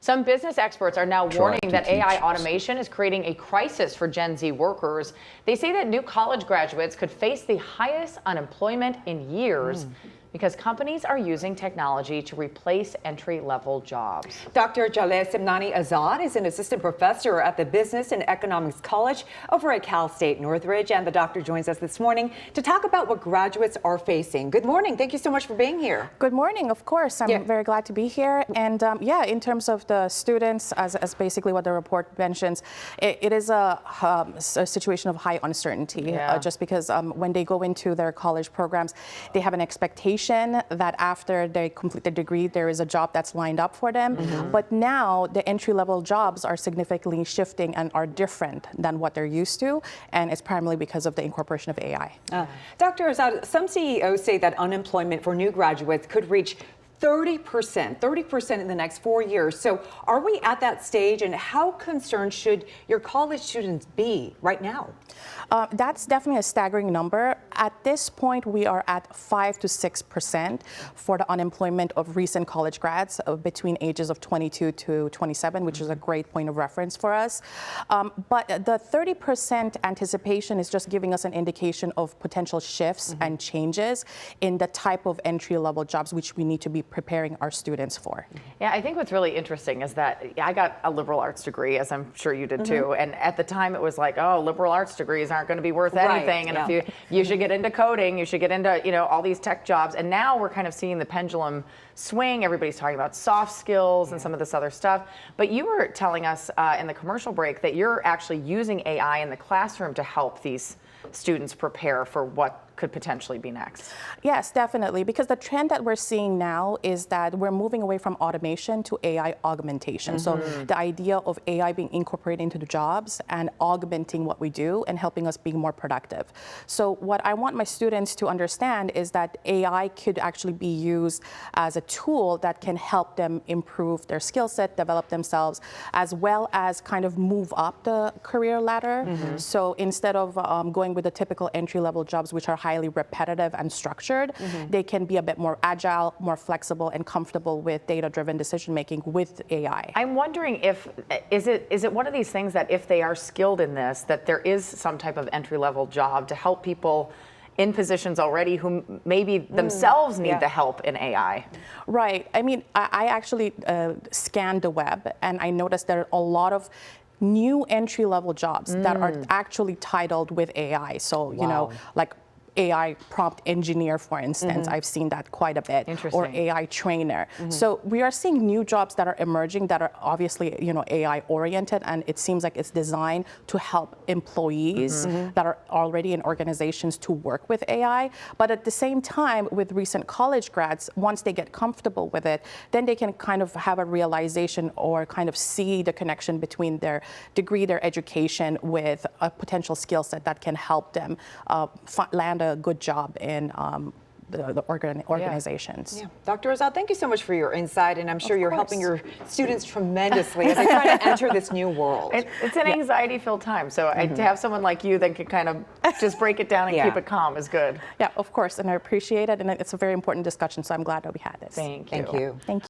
Some business experts are now warning that AI automation is creating a crisis for Gen Z workers. They say that new college graduates could face the highest unemployment in years because companies are using technology to replace entry-level jobs. Dr. Zhaleh Semnani Azad is an assistant professor at the Business and Economics College over at Cal State Northridge, and the doctor joins us this morning to talk about what graduates are facing. Good morning. Thank you so much for being here. Good morning. Of course, I'm very glad to be here. And in terms of the students, as basically what the report mentions, it is a situation of high uncertainty, just because when they go into their college programs, they have an expectation that after they complete the degree, there is a job that's lined up for them. But now the entry-level jobs are significantly shifting and are different than what they're used to. And it's primarily because of the incorporation of AI. Dr. Azad, some CEOs say that unemployment for new graduates could reach 30% in the next 4 years. So are we at that stage, and how concerned should your college students be right now? That's definitely a staggering number. At this point, we are at 5 to 6% for the unemployment of recent college grads between ages of 22 to 27, which is a great point of reference for us. But the 30% anticipation is just giving us an indication of potential shifts and changes in the type of entry-level jobs which we need to be preparing our students for. Yeah, I think what's really interesting is that I got a liberal arts degree, as I'm sure you did too. And at the time it was like, oh, liberal arts degrees aren't going to be worth anything. And if you should get into coding, you should get into, all these tech jobs. And now we're kind of seeing the pendulum swing. Everybody's talking about soft skills and some of this other stuff. But you were telling us in the commercial break that you're actually using AI in the classroom to help these students prepare for what could potentially be next. Yes, definitely, because the trend that we're seeing now is that we're moving away from automation to AI augmentation. So the idea of AI being incorporated into the jobs and augmenting what we do and helping us be more productive. So what I want my students to understand is that AI could actually be used as a tool that can help them improve their skill set, develop themselves, as well as kind of move up the career ladder. So instead of going with the typical entry-level jobs, which are highly repetitive and structured, they can be a bit more agile, more flexible, and comfortable with data-driven decision-making with AI. I'm wondering if, is it one of these things that if they are skilled in this, that there is some type of entry-level job to help people in positions already who maybe themselves need the help in AI? Right. I mean, I actually scanned the web, and I noticed there are a lot of new entry-level jobs that are actually titled with AI. So, like AI prompt engineer, for instance, I've seen that quite a bit, or AI trainer. So we are seeing new jobs that are emerging that are obviously, AI oriented, and it seems like it's designed to help employees that are already in organizations to work with AI. But at the same time, with recent college grads, once they get comfortable with it, then they can kind of have a realization or kind of see the connection between their degree, their education, with a potential skill set that can help them land a good job in the organizations. Dr. Azad, thank you so much for your insight, and I'm sure you're helping your students tremendously as they try to enter this new world. It's an anxiety-filled time, so to have someone like you that can kind of just break it down and keep it calm is good. Yeah, of course, and I appreciate it, and it's a very important discussion, so I'm glad that we had this. Thank you. Thank you. Thank you.